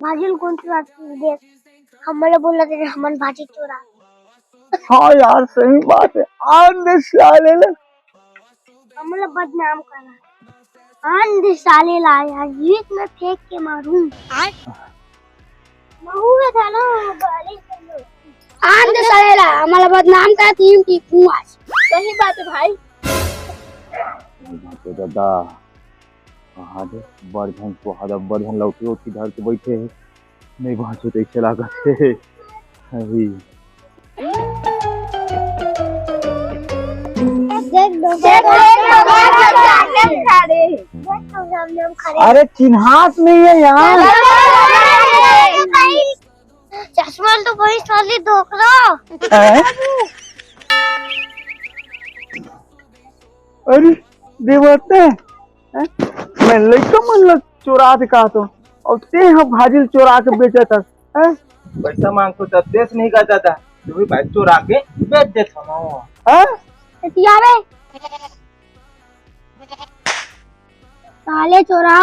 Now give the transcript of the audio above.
भाजील कोणती वाटते हमारे बोला तेरे हमन भाजी चोरा। हाँ यार सही बात है। आंधे साले ले हमारा बदनाम करा आंधे साले ला यार जीत में फेंक के मारूं। बहु था ना गाली आंधे साले ला हमारा बदनाम करा टीम की कुआस। सही बात है भाई। तो दादा हादे बड़धन को हादा बड़धन लौटी उठी धर के बैठे है नहीं भाषो तो ऐसे लागत है अभी अरे चिन्हात नहीं है यार। चश्मा तो कोई साली धोखा। अरे देवते मैं लड़का मन लग चोरा दिखा तो और ते हम भाजिल चोरा के बेचा था। पैसा मांग को तो देश नहीं करता था तो भी भाई चोरा के बेच देता हूँ। साले चोरा